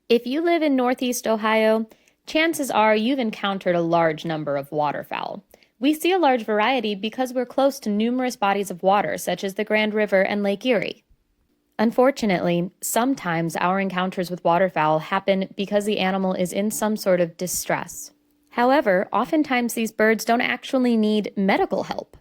If you live in Northeast Ohio, chances are you've encountered a large number of waterfowl. We see a large variety because we're close to numerous bodies of water, such as the Grand River and Lake Erie. Unfortunately, sometimes our encounters with waterfowl happen because the animal is in some sort of distress. However, oftentimes these birds don't actually need medical help.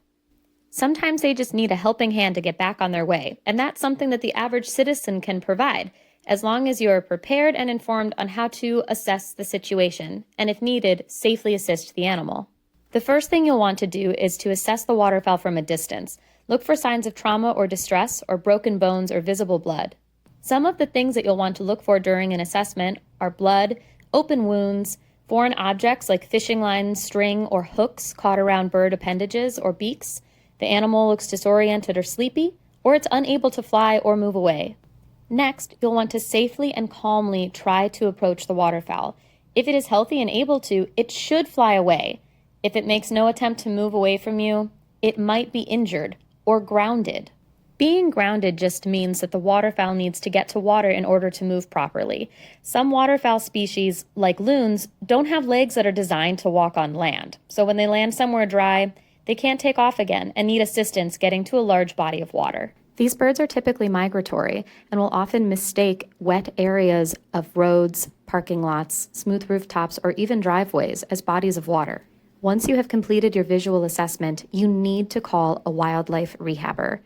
Sometimes they just need a helping hand to get back on their way, and that's something that the average citizen can provide, as long as you are prepared and informed on how to assess the situation, and if needed, safely assist the animal. The first thing you'll want to do is to assess the waterfowl from a distance. Look for signs of trauma or distress, or broken bones or visible blood. Some of the things that you'll want to look for during an assessment are blood, open wounds, foreign objects like fishing lines, string, or hooks caught around bird appendages or beaks. The animal looks disoriented or sleepy, or it's unable to fly or move away. Next, you'll want to safely and calmly try to approach the waterfowl. If it is healthy and able to, it should fly away. If it makes no attempt to move away from you, it might be injured or grounded. Being grounded just means that the waterfowl needs to get to water in order to move properly. Some waterfowl species, like loons, don't have legs that are designed to walk on land. So when they land somewhere dry, they can't take off again and need assistance getting to a large body of water. These birds are typically migratory and will often mistake wet areas of roads, parking lots, smooth rooftops, or even driveways as bodies of water. Once you have completed your visual assessment, you need to call a wildlife rehabber.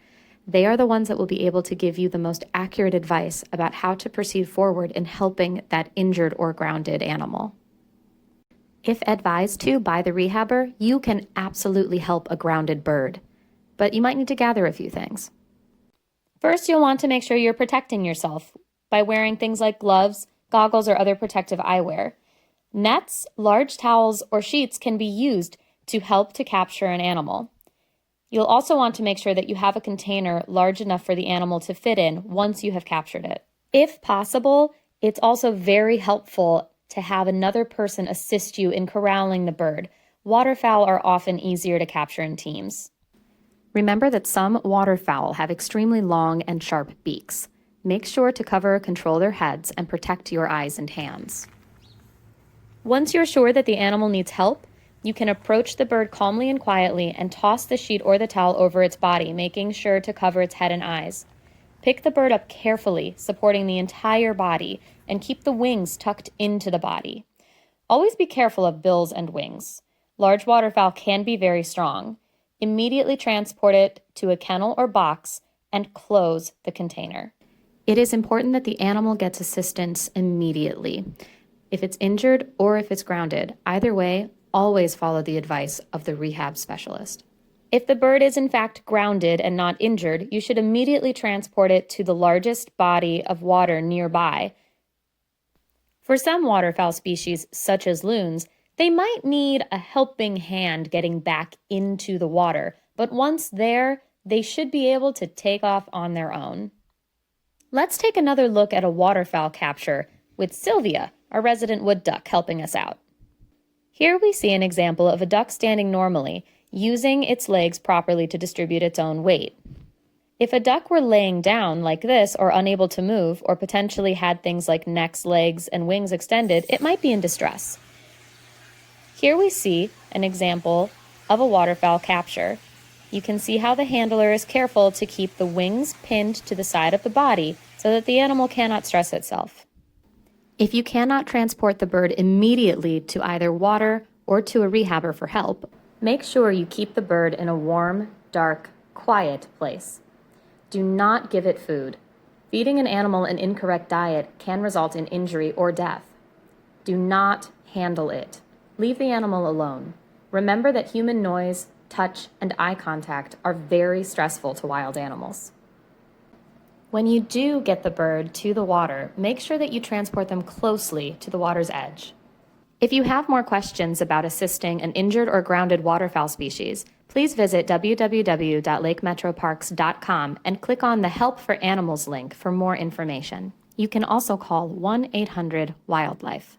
They are the ones that will be able to give you the most accurate advice about how to proceed forward in helping that injured or grounded animal. If advised to by the rehabber, you can absolutely help a grounded bird, but you might need to gather a few things. First, you'll want to make sure you're protecting yourself by wearing things like gloves, goggles, or other protective eyewear. Nets, large towels, or sheets can be used to help to capture an animal. You'll also want to make sure that you have a container large enough for the animal to fit in once you have captured it. If possible, it's also very helpful to have another person assist you in corralling the bird. Waterfowl are often easier to capture in teams. Remember that some waterfowl have extremely long and sharp beaks. Make sure to cover or control their heads and protect your eyes and hands. Once you're sure that the animal needs help, you can approach the bird calmly and quietly and toss the sheet or the towel over its body, making sure to cover its head and eyes. Pick the bird up carefully, supporting the entire body, and keep the wings tucked into the body. Always be careful of bills and wings. Large waterfowl can be very strong. Immediately transport it to a kennel or box and close the container. It is important that the animal gets assistance immediately. If it's injured or if it's grounded, either way, always follow the advice of the rehab specialist. If the bird is in fact grounded and not injured, you should immediately transport it to the largest body of water nearby. For some waterfowl species, such as loons, they might need a helping hand getting back into the water, but once there, they should be able to take off on their own. Let's take another look at a waterfowl capture with Sylvia, our resident wood duck, helping us out. Here we see an example of a duck standing normally, using its legs properly to distribute its own weight. If a duck were laying down like this or unable to move, or potentially had things like necks, legs, and wings extended, it might be in distress. Here we see an example of a waterfowl capture. You can see how the handler is careful to keep the wings pinned to the side of the body so that the animal cannot stress itself. If you cannot transport the bird immediately to either water or to a rehabber for help, make sure you keep the bird in a warm, dark, quiet place. Do not give it food. Feeding an animal an incorrect diet can result in injury or death. Do not handle it. Leave the animal alone. Remember that human noise, touch, and eye contact are very stressful to wild animals. When you do get the bird to the water, make sure that you transport them closely to the water's edge. If you have more questions about assisting an injured or grounded waterfowl species, please visit www.lakemetroparks.com and click on the Help for Animals link for more information. You can also call 1-800-WILDLIFE.